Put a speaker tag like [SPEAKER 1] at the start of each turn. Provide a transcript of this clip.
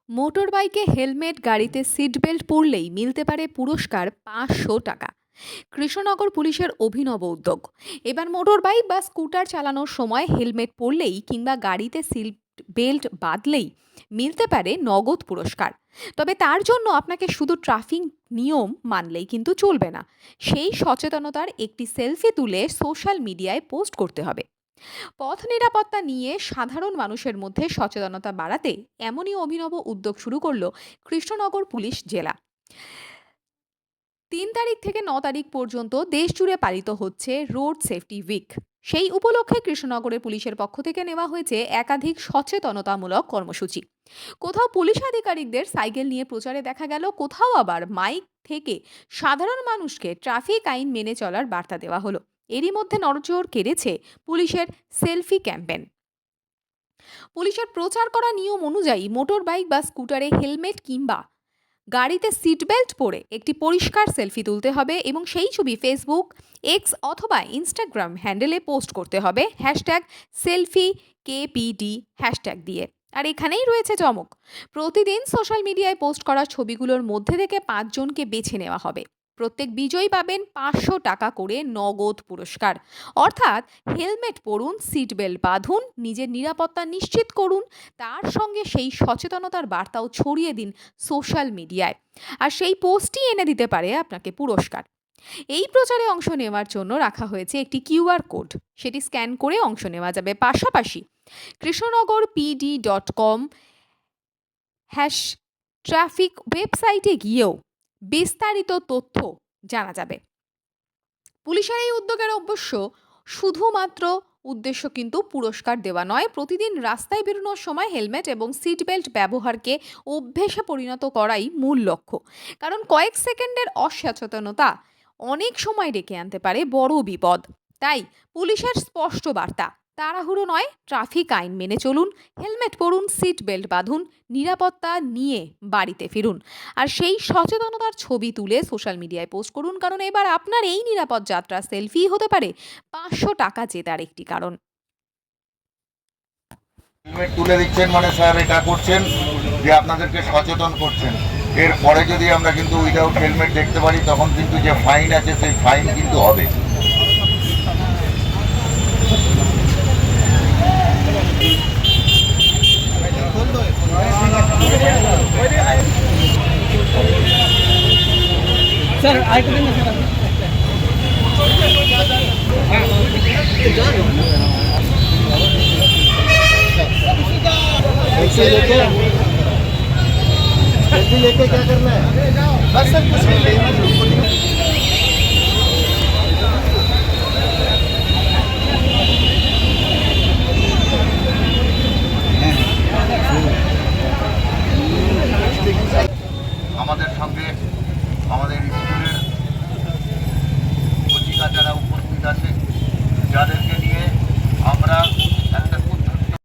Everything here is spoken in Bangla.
[SPEAKER 1] মোটর বাইকে হেলমেট, গাড়িতে সিট বেল্ট পরলেই মিলতে পারে পুরস্কার ৫০০ টাকা। কৃষ্ণনগর পুলিশের অভিনব উদ্যোগ। এবার মোটর বাইক বা স্কুটার চালানোর সময় হেলমেট পরলেই কিংবা গাড়িতে সিট বেল্ট বাঁধলেই মিলতে পারে নগদ পুরস্কার। তবে তার জন্য আপনাকে শুধু ট্রাফিক নিয়ম মানলেই কিন্তু চলবে না। সেই সচেতনতার একটি সেলফি তুলে সোশ্যাল মিডিয়ায় পোস্ট করতে হবে। পথ নিরাপত্তা নিয়ে সাধারণ মানুষের মধ্যে সচেতনতা বাড়াতে এমনই অভিনব উদ্যোগ শুরু করলো কৃষ্ণনগর পুলিশ জেলা। ৩ তারিখ থেকে ৯ তারিখ পর্যন্ত দেশ জুড়ে পালিত হচ্ছে রোড সেফটি উইক। সেই উপলক্ষে কৃষ্ণনগরের পুলিশের পক্ষ থেকে নেওয়া হয়েছে একাধিক সচেতনতামূলক কর্মসূচি। কোথাও পুলিশ আধিকারিকদের সাইকেল নিয়ে প্রচারে দেখা গেল, কোথাও আবার মাইক থেকে সাধারণ মানুষকে ট্রাফিক আইন মেনে চলার বার্তা দেওয়া হলো। এরই মধ্যে নজর কেড়েছে পুলিশের সেলফি ক্যাম্পেন। পুলিশের প্রচার করা নিয়ম অনুযায়ী মোটর বাইক বা স্কুটারে হেলমেট কিংবা গাড়িতে সিট বেল্ট পরে একটি পরিষ্কার সেলফি তুলতে হবে এবং সেই ছবি ফেসবুক, এক্স অথবা ইনস্টাগ্রাম হ্যান্ডেলে পোস্ট করতে হবে #selfie_KPD হ্যাশট্যাগ দিয়ে। আর এখানেই রয়েছে চমক। প্রতিদিন সোশ্যাল মিডিয়ায় পোস্ট করা ছবিগুলোর মধ্যে থেকে ৫ জনকে বেছে নেওয়া হবে। প্রত্যেক বিজয়ী পাবেন ৫০০ টাকা করে নগদ পুরস্কার। অর্থাৎ হেলমেট পরুন, সিট বেল্ট বাঁধুন, নিজের নিরাপত্তা নিশ্চিত করুন, তার সঙ্গে সেই সচেতনতার বার্তাও ছড়িয়ে দিন সোশ্যাল মিডিয়ায়। আর সেই পোস্টই এনে দিতে পারে আপনাকে পুরস্কার। এই প্রচারে অংশ নেওয়ার জন্য রাখা হয়েছে একটি কিউআর কোড। সেটি স্ক্যান করে অংশ নেওয়া যাবে। পাশাপাশি krishnanagarpd.com ট্রাফিক ওয়েবসাইটে গিয়েও বিস্তারিত তথ্য জানা যাবে। পুলিশের এই উদ্যোগের অবশ্য শুধুমাত্র উদ্দেশ্য কিন্তু পুরস্কার দেওয়া নয়, প্রতিদিন রাস্তায় বেরোনোর সময় হেলমেট এবং সিট বেল্ট ব্যবহারকে অভ্যেসে পরিণত করাই মূল লক্ষ্য। কারণ কয়েক সেকেন্ডের অসচেতনতা অনেক সময় ডেকে আনতে পারে বড় বিপদ। তাই পুলিশের স্পষ্ট বার্তা, তাড়াহুড়ো নয়, ট্রাফিক আইন মেনে চলুন, হেলমেট পরুন, সিট বেল্ট বাঁধুন, নিরাপত্তা নিয়ে বাড়িতে ফিরুন। আর সেই সচেতনতার ছবি তুলে সোশ্যাল মিডিয়ায় পোস্ট করুন, কারণ এবার আপনার এই নিরাপদ যাত্রা সেলফি হতে পারে ৫০০ টাকা জেতার একটি কারণ।
[SPEAKER 2] হেলমেট তুলে দিচ্ছেন মানে স্যার এটা করছেন যে আপনাদেরকে সচেতন করছেন। এরপরে যদি আমরা কিন্তু উইদাউট হেলমেট দেখতে পারি তখন কিন্তু যে ফাইন আছে সেই ফাইন কিন্তু হবে।
[SPEAKER 3] স্যার আরেকটা দিন না স্যার। सेल्फी लेके क्या करना है? बस सर कुछ नहीं लेना।